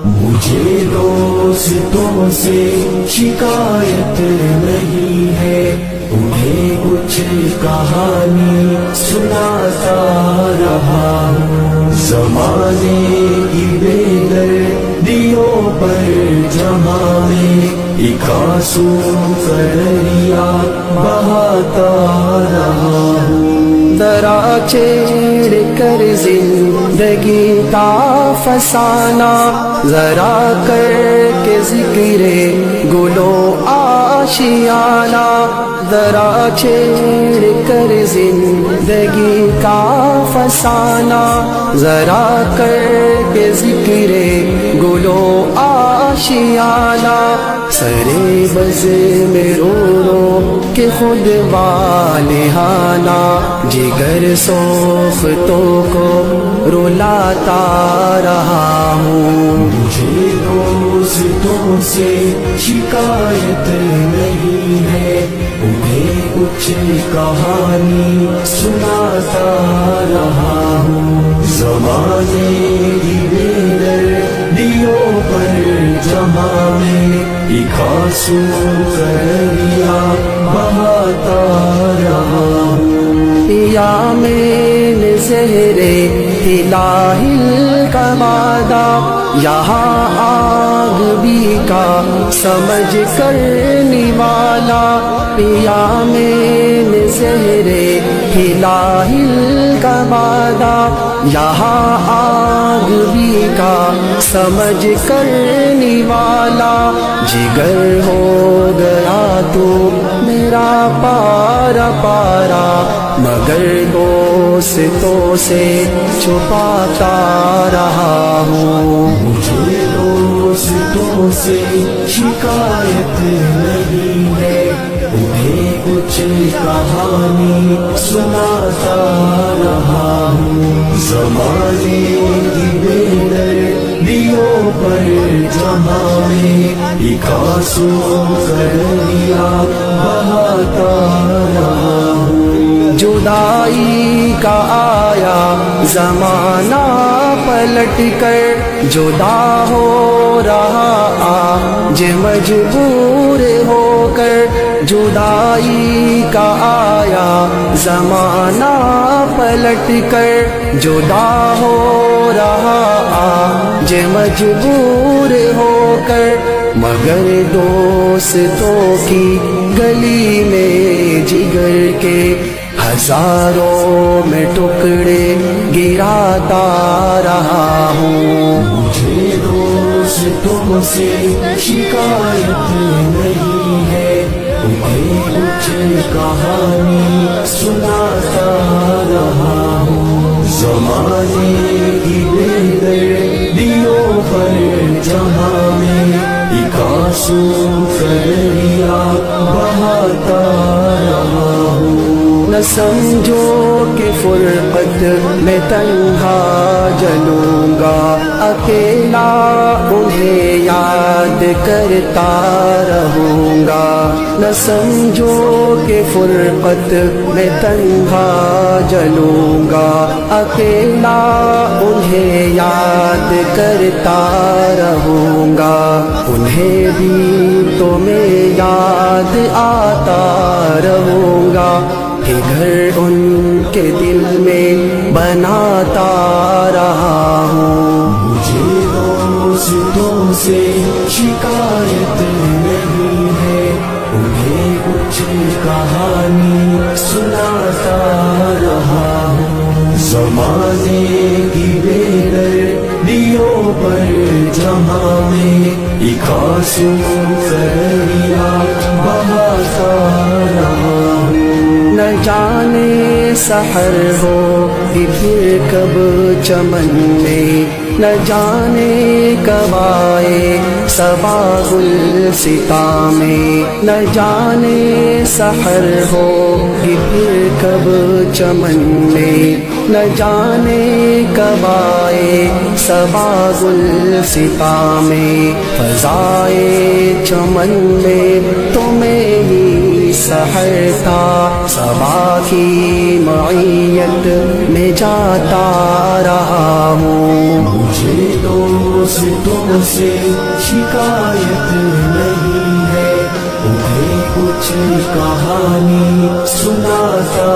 مجھے دوستوں سے شکایت نہیں ہے، انہیں کچھ کہانی سناتا رہا ہوں، زمانے کی بے دردیوں پر جہاں میں ایک آنسو کا دریا بہاتا رہا ہوں۔ ذرا چھیڑ کر زندگی کا فسانہ، ذرا کر کے ذکر گلو آشیانہ، ذرا چھیڑ کر زندگی کا فسانہ، ذرا کر کے ذکر گلو آشیانہ، سرے بز میں رو رو کہ خود والہانہ، جگر سوختوں کو رلاتا رہا ہوں۔ مجھے دوستوں سے شکایت نہیں ہے، انہیں کچھ کہانی سناتا رہا ہوں، زمانے کی بے دردیوں پر جہاں میں ایک آنسو کا دریا بہاتا رہا ہوں۔ پیا میں نے زہر الہی کا وعدہ، یہاں آگ بھی کا سمجھ کر نوالا، پیا میں نے زہر الہی کا وعدہ، یہاں آگ بھی کا سمجھ کر نوالا، جگر ہو گیا تو میرا پارا پارا، مگر دوستوں سے چھپاتا رہا ہوں۔ مجھے دوستوں سے شکایت نہیں ہے، انہیں کچھ کہانی سناتا رہا ہوں، زمانے کی بے دردیوں پر جہاں میں ایک آنسو کا دریا بہاتا رہا ہوں۔ جدائی کا آیا زمانہ پلٹ کر، جدا ہو رہا آج مجبور ہو کر، جدائی کا آیا زمانہ پلٹ کر، جدا ہو رہا آج مجبور ہو کر، مگر دوستوں کی گلی میں جگر کے ہزاروں میں ٹکڑے گراتا رہا ہوں۔ مجھے دوستوں سے شکایت نہیں ہے، انہیں کچھ کہانی سناتا رہا ہوں، زمانے کی بے دردیوں پر جہاں میں ایک آنسو کا دریا بہاتا رہا ہوں۔ نہ سمجھو کہ فرقت میں تنہا جلوں گا، اکیلا انہیں یاد کرتا رہوں گا، نہ سمجھو کہ فرقت میں تنہا جلوں گا، اکیلا انہیں یاد کرتا رہوں گا، انہیں بھی تو میں یاد آتا رہوں گا، کہ گھر ان کے دل میں بناتا رہا ہوں۔ مجھے دوستوں سے شکایت نہیں ہے، انہیں کچھ کہانی سناتا رہا ہوں، زمانے کی بے دردیوں پر جہاں میں ایک آنسو کا دریا بہاتا رہا ہوں۔ نہ جانے سحر ہو کہ پھر کب چمن میں، نہ جانے کب آئے صبا گلستاں میں، نہ جانے سحر ہو کہ پھر کب چمن میں، نہ جانے کب آئے صبا گلستاں میں، فضائے چمن میں تمہیں ہی سحر تھا صبا کی معیت میں جاتا رہا ہوں مجھے دوستوں سے شکایت نہیں ہے، انہیں کچھ کہانی سناتا